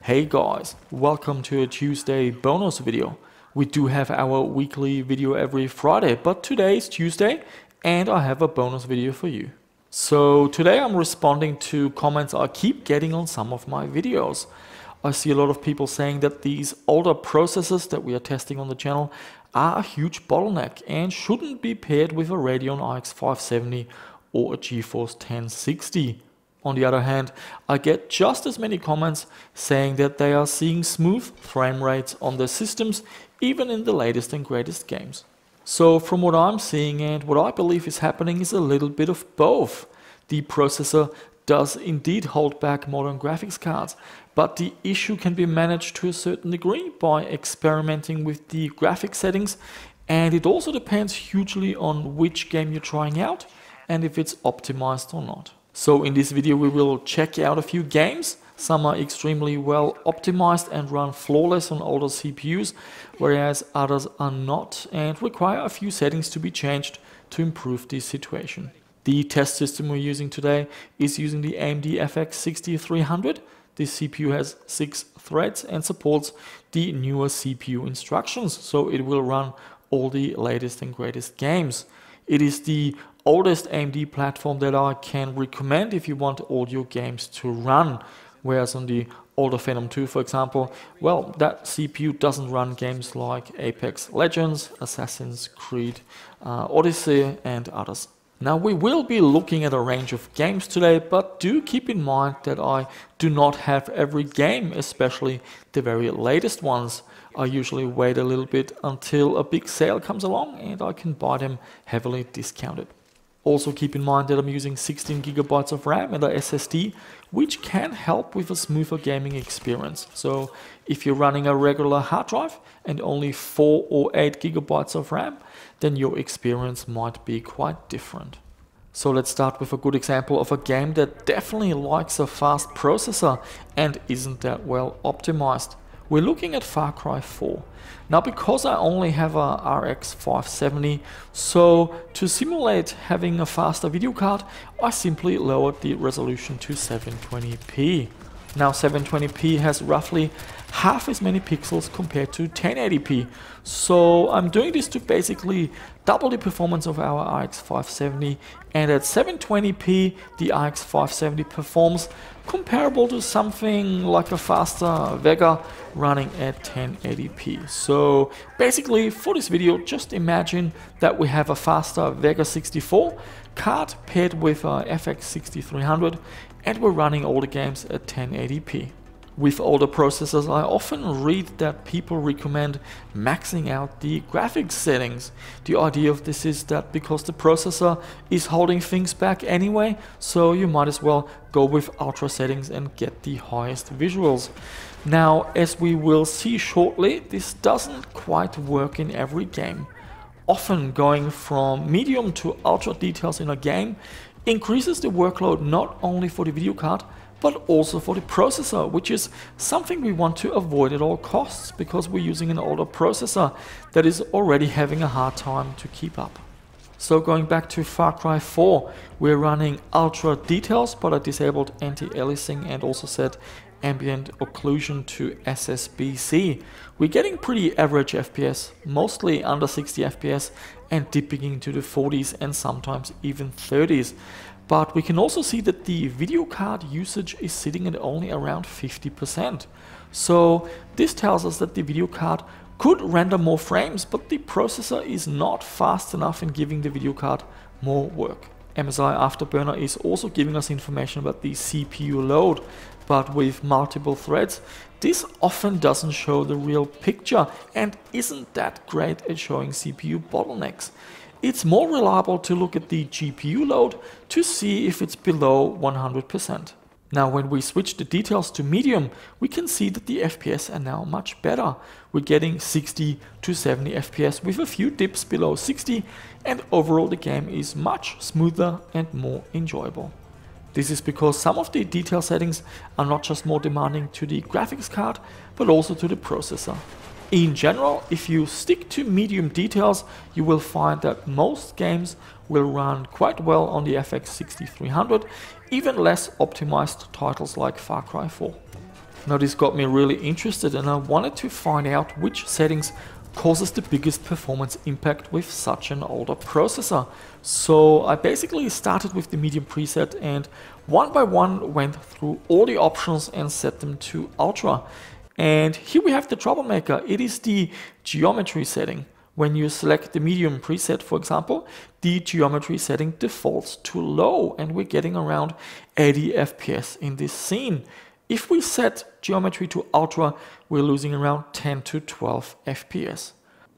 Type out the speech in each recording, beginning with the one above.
Hey guys, welcome to a Tuesday bonus video. We do have our weekly video every Friday, but today is Tuesday and I have a bonus video for you. So today I'm responding to comments I keep getting on some of my videos. I see a lot of people saying that these older processors that we are testing on the channel are a huge bottleneck and shouldn't be paired with a Radeon RX 570 or a GeForce 1060. On the other hand, I get just as many comments saying that they are seeing smooth frame rates on their systems, even in the latest and greatest games. So from what I'm seeing and what I believe is happening is a little bit of both. The processor does indeed hold back modern graphics cards, but the issue can be managed to a certain degree by experimenting with the graphics settings, and it also depends hugely on which game you're trying out and if it's optimized or not. So in this video we will check out a few games. Some are extremely well optimized and run flawless on older CPUs, whereas others are not and require a few settings to be changed to improve the situation. The test system we're using today is using the AMD FX-6300. This CPU has 6 threads and supports the newer CPU instructions, so it will run all the latest and greatest games. It is the oldest AMD platform that I can recommend if you want all your games to run, whereas on the older Phantom 2, for example, well, that CPU doesn't run games like Apex Legends, Assassin's Creed, Odyssey and others. Now we will be looking at a range of games today, but do keep in mind that I do not have every game, especially the very latest ones. I usually wait a little bit until a big sale comes along and I can buy them heavily discounted. Also keep in mind that I'm using 16 GB of RAM and a SSD, which can help with a smoother gaming experience. So if you're running a regular hard drive and only 4 or 8 GB of RAM, then your experience might be quite different. So let's start with a good example of a game that definitely likes a fast processor and isn't that well optimized. We're looking at Far Cry 4. Now because I only have a RX 570, so to simulate having a faster video card, I simply lowered the resolution to 720p. Now 720p has roughly half as many pixels compared to 1080p, so I'm doing this to basically double the performance of our RX 570, and at 720p the RX 570 performs comparable to something like a faster Vega running at 1080p. So basically for this video, just imagine that we have a faster Vega 64 card paired with a FX-6300 and we're running all the games at 1080p. With older processors, I often read that people recommend maxing out the graphics settings. The idea of this is that because the processor is holding things back anyway, so you might as well go with ultra settings and get the highest visuals. Now, as we will see shortly, this doesn't quite work in every game. Often going from medium to ultra details in a game increases the workload not only for the video card, but also for the processor, which is something we want to avoid at all costs because we're using an older processor that is already having a hard time to keep up. So going back to Far Cry 4, we're running ultra details, but I disabled anti-aliasing and also set ambient occlusion to SSBC. We're getting pretty average FPS, mostly under 60 FPS and dipping into the 40s and sometimes even 30s. But we can also see that the video card usage is sitting at only around 50%. So this tells us that the video card could render more frames, but the processor is not fast enough in giving the video card more work. MSI Afterburner is also giving us information about the CPU load, but with multiple threads, this often doesn't show the real picture and isn't that great at showing CPU bottlenecks. It's more reliable to look at the GPU load to see if it's below 100%. Now when we switch the details to medium, we can see that the FPS are now much better. We're getting 60 to 70 FPS with a few dips below 60, and overall the game is much smoother and more enjoyable. This is because some of the detail settings are not just more demanding to the graphics card, but also to the processor. In general, if you stick to medium details, you will find that most games will run quite well on the FX-6300, even less optimized titles like Far Cry 4. Now this got me really interested and I wanted to find out which settings causes the biggest performance impact with such an older processor. So I basically started with the medium preset and one by one went through all the options and set them to ultra. And here we have the troublemaker. It is the geometry setting. When you select the medium preset, for example, the geometry setting defaults to low and we're getting around 80 FPS in this scene. If we set geometry to ultra, we're losing around 10 to 12 FPS.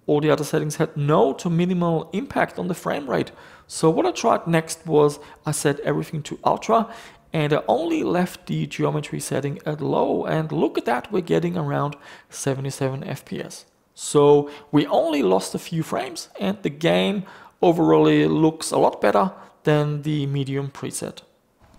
All the other settings had no to minimal impact on the frame rate. So what I tried next was I set everything to ultra and I only left the geometry setting at low, and look at that, we're getting around 77 FPS. So we only lost a few frames and the game overall looks a lot better than the medium preset.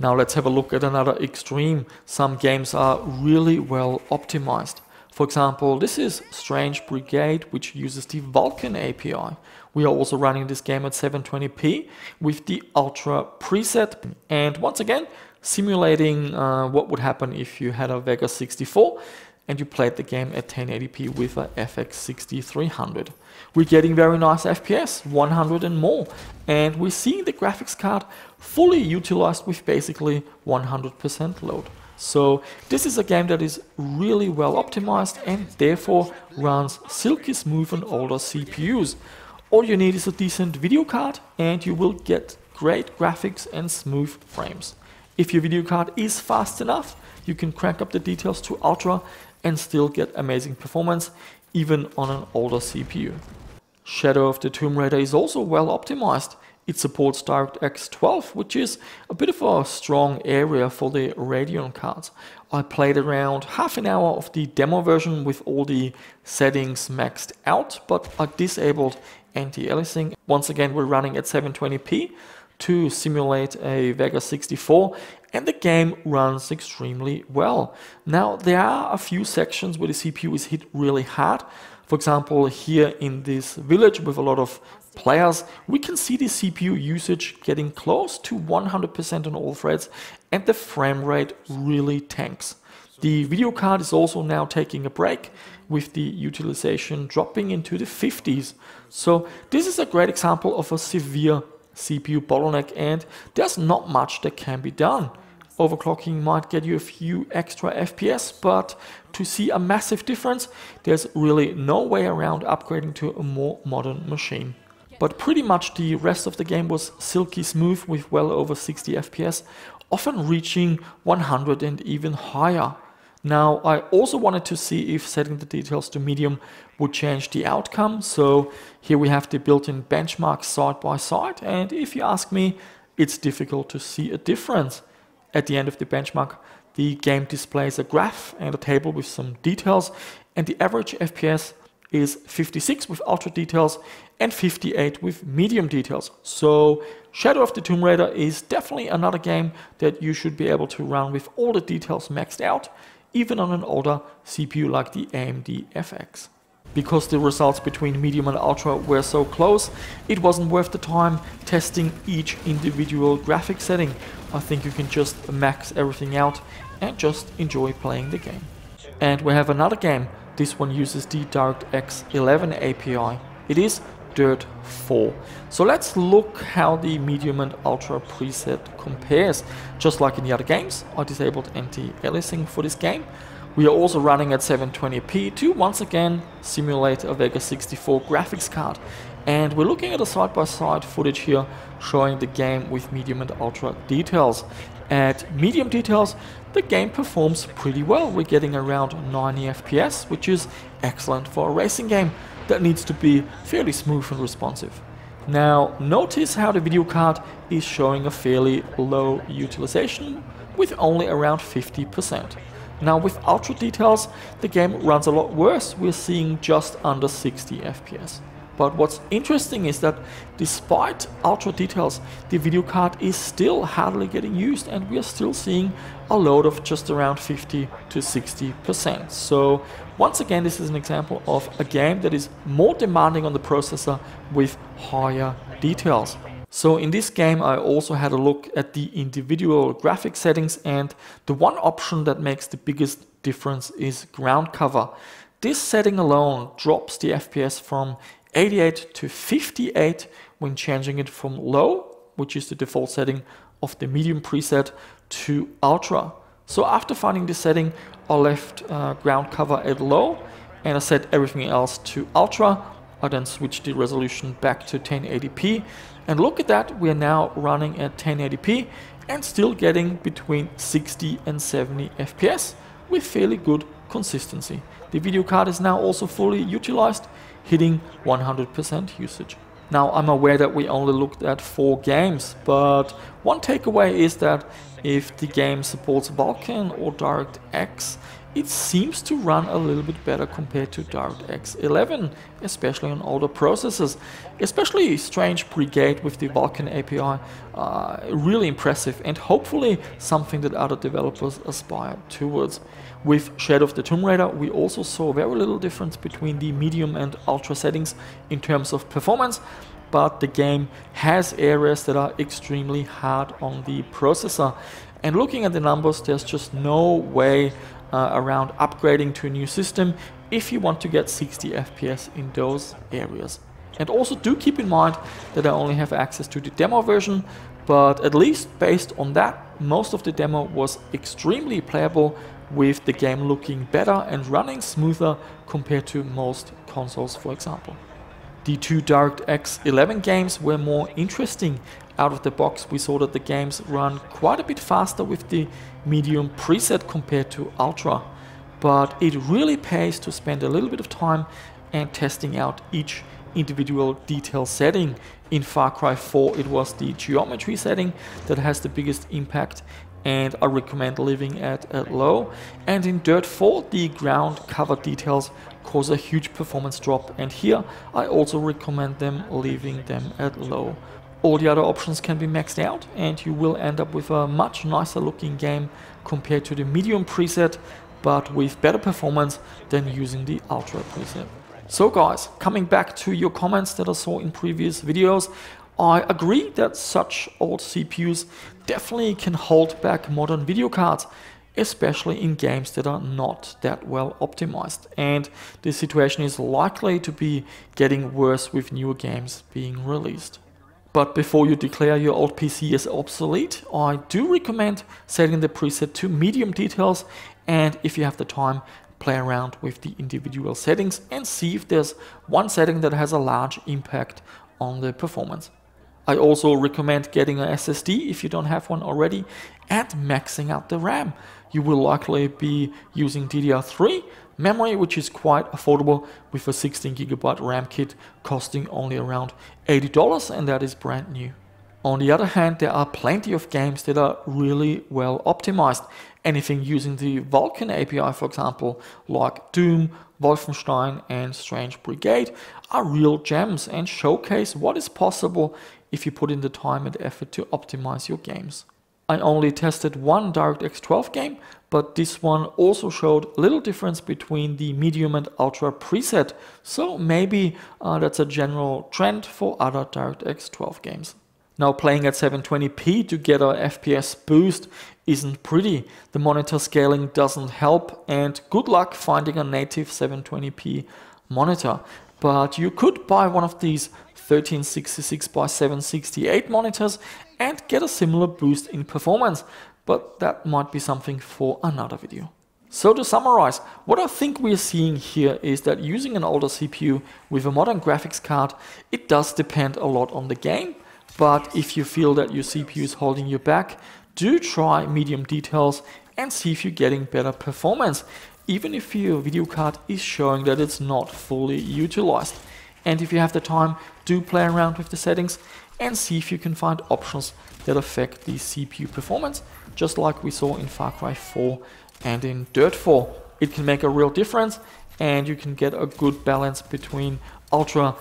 Now let's have a look at another extreme. Some games are really well optimized. For example, this is Strange Brigade, which uses the Vulkan API. We are also running this game at 720p with the Ultra preset. And once again, simulating what would happen if you had a Vega 64 and you played the game at 1080p with a FX-6300. We're getting very nice FPS, 100 and more, and we're seeing the graphics card fully utilized with basically 100% load. So this is a game that is really well optimized and therefore runs silky smooth on older CPUs. All you need is a decent video card and you will get great graphics and smooth frames. If your video card is fast enough, you can crank up the details to ultra and still get amazing performance even on an older CPU. Shadow of the Tomb Raider is also well optimized. It supports DirectX 12, which is a bit of a strong area for the Radeon cards. I played around half an hour of the demo version with all the settings maxed out, but I disabled anti-aliasing. Once again, we're running at 720p to simulate a Vega 64, and the game runs extremely well. Now, there are a few sections where the CPU is hit really hard. For example, here in this village with a lot of players, we can see the CPU usage getting close to 100% on all threads and the frame rate really tanks. The video card is also now taking a break with the utilization dropping into the 50s. So this is a great example of a severe CPU bottleneck and there's not much that can be done. Overclocking might get you a few extra FPS, but to see a massive difference, there's really no way around upgrading to a more modern machine. But pretty much the rest of the game was silky smooth with well over 60 FPS, often reaching 100 and even higher. Now, I also wanted to see if setting the details to medium would change the outcome. So here we have the built-in benchmarks side by side. And if you ask me, it's difficult to see a difference. At the end of the benchmark, the game displays a graph and a table with some details. And the average FPS is 56 with ultra details and 58 with medium details. So Shadow of the Tomb Raider is definitely another game that you should be able to run with all the details maxed out, even on an older CPU like the AMD FX. Because the results between medium and ultra were so close, it wasn't worth the time testing each individual graphic setting. I think you can just max everything out and just enjoy playing the game. And we have another game. This one uses the DirectX 11 API. It is Dirt 4. So let's look how the medium and ultra preset compares. Just like in the other games, I disabled anti-aliasing for this game. We are also running at 720p to once again simulate a Vega 64 graphics card. And we're looking at a side-by-side footage here showing the game with medium and ultra details. At medium details, the game performs pretty well. We're getting around 90 FPS, which is excellent for a racing game that needs to be fairly smooth and responsive. Now, notice how the video card is showing a fairly low utilization with only around 50%. Now, with ultra details, the game runs a lot worse. We're seeing just under 60 FPS. But what's interesting is that despite ultra details, the video card is still hardly getting used and we are still seeing a load of just around 50 to 60%. So once again, this is an example of a game that is more demanding on the processor with higher details. So in this game I also had a look at the individual graphic settings, and the one option that makes the biggest difference is ground cover. This setting alone drops the FPS from 88 to 58 when changing it from low, which is the default setting of the medium preset, to ultra. So after finding this setting, I left ground cover at low and I set everything else to ultra. I then switched the resolution back to 1080p, and look at that, we are now running at 1080p and still getting between 60 and 70 FPS with fairly good consistency. The video card is now also fully utilized, hitting 100% usage. Now I'm aware that we only looked at 4 games, but one takeaway is that if the game supports Vulkan or DirectX, it seems to run a little bit better compared to DirectX 11, especially on older processors. Especially Strange Brigade with the Vulkan API, really impressive, and hopefully something that other developers aspire towards. With Shadow of the Tomb Raider, we also saw very little difference between the medium and ultra settings in terms of performance, but the game has areas that are extremely hard on the processor. And looking at the numbers, there's just no way around upgrading to a new system if you want to get 60 FPS in those areas. And also do keep in mind that I only have access to the demo version, but at least based on that, most of the demo was extremely playable, with the game looking better and running smoother compared to most consoles, for example. The 2 DirectX 11 games were more interesting. Out of the box, we saw that the games run quite a bit faster with the medium preset compared to ultra, but it really pays to spend a little bit of time and testing out each individual detail setting. In Far Cry 4 it was the geometry setting that has the biggest impact, and I recommend leaving at low. And in Dirt 4 the ground cover details cause a huge performance drop, and here I also recommend leaving them at low. All the other options can be maxed out and you will end up with a much nicer looking game compared to the medium preset, but with better performance than using the ultra preset. So guys, coming back to your comments that I saw in previous videos, I agree that such old CPUs definitely can hold back modern video cards, especially in games that are not that well optimized. And this situation is likely to be getting worse with newer games being released. But before you declare your old PC as obsolete, I do recommend setting the preset to medium details, and if you have the time, play around with the individual settings and see if there's one setting that has a large impact on the performance. I also recommend getting an SSD if you don't have one already, and maxing out the RAM. You will likely be using DDR3 memory, which is quite affordable, with a 16GB RAM kit costing only around $80, and that is brand new. On the other hand, there are plenty of games that are really well optimized. Anything using the Vulkan API, for example, like Doom, Wolfenstein and Strange Brigade, are real gems and showcase what is possible if you put in the time and effort to optimize your games. I only tested one DirectX 12 game, but this one also showed little difference between the medium and ultra preset, so maybe that's a general trend for other DirectX 12 games. Now, playing at 720p to get a FPS boost isn't pretty. The monitor scaling doesn't help, and good luck finding a native 720p monitor. But you could buy one of these 1366 by 768 monitors and get a similar boost in performance, but that might be something for another video. So to summarize, what I think we're seeing here is that using an older CPU with a modern graphics card, it does depend a lot on the game, but if you feel that your CPU is holding you back, do try medium details and see if you're getting better performance, even if your video card is showing that it's not fully utilized. And if you have the time, do play around with the settings and see if you can find options that affect the CPU performance, just like we saw in Far Cry 4 and in Dirt 4. It can make a real difference, and you can get a good balance between ultra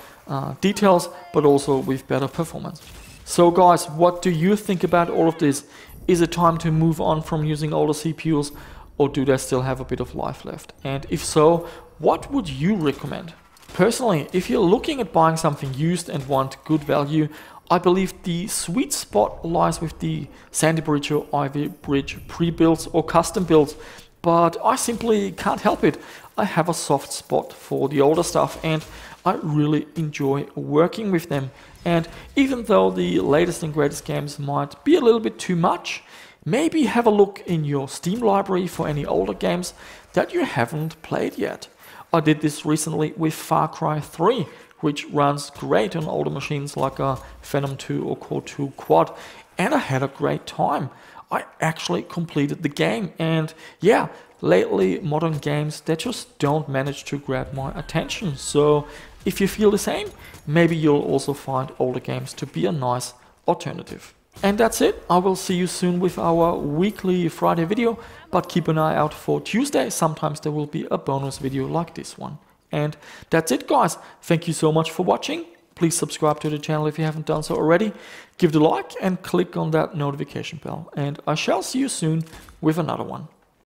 details, but also with better performance. So guys, what do you think about all of this? Is it time to move on from using older CPUs, or do they still have a bit of life left? And if so, what would you recommend? Personally, if you're looking at buying something used and want good value, I believe the sweet spot lies with the Sandy Bridge or Ivy Bridge pre-builds or custom builds, but I simply can't help it. I have a soft spot for the older stuff and I really enjoy working with them. And even though the latest and greatest games might be a little bit too much, maybe have a look in your Steam library for any older games that you haven't played yet. I did this recently with Far Cry 3, which runs great on older machines like a Phantom 2 or Core 2 Quad, and I had a great time. I actually completed the game, and yeah, lately modern games, they just don't manage to grab my attention. So if you feel the same, maybe you'll also find older games to be a nice alternative. And that's it. I will see you soon with our weekly Friday video, but keep an eye out for Tuesday. Sometimes there will be a bonus video like this one. And that's it, guys. Thank you so much for watching. Please subscribe to the channel if you haven't done so already. Give it a like and click on that notification bell. And I shall see you soon with another one.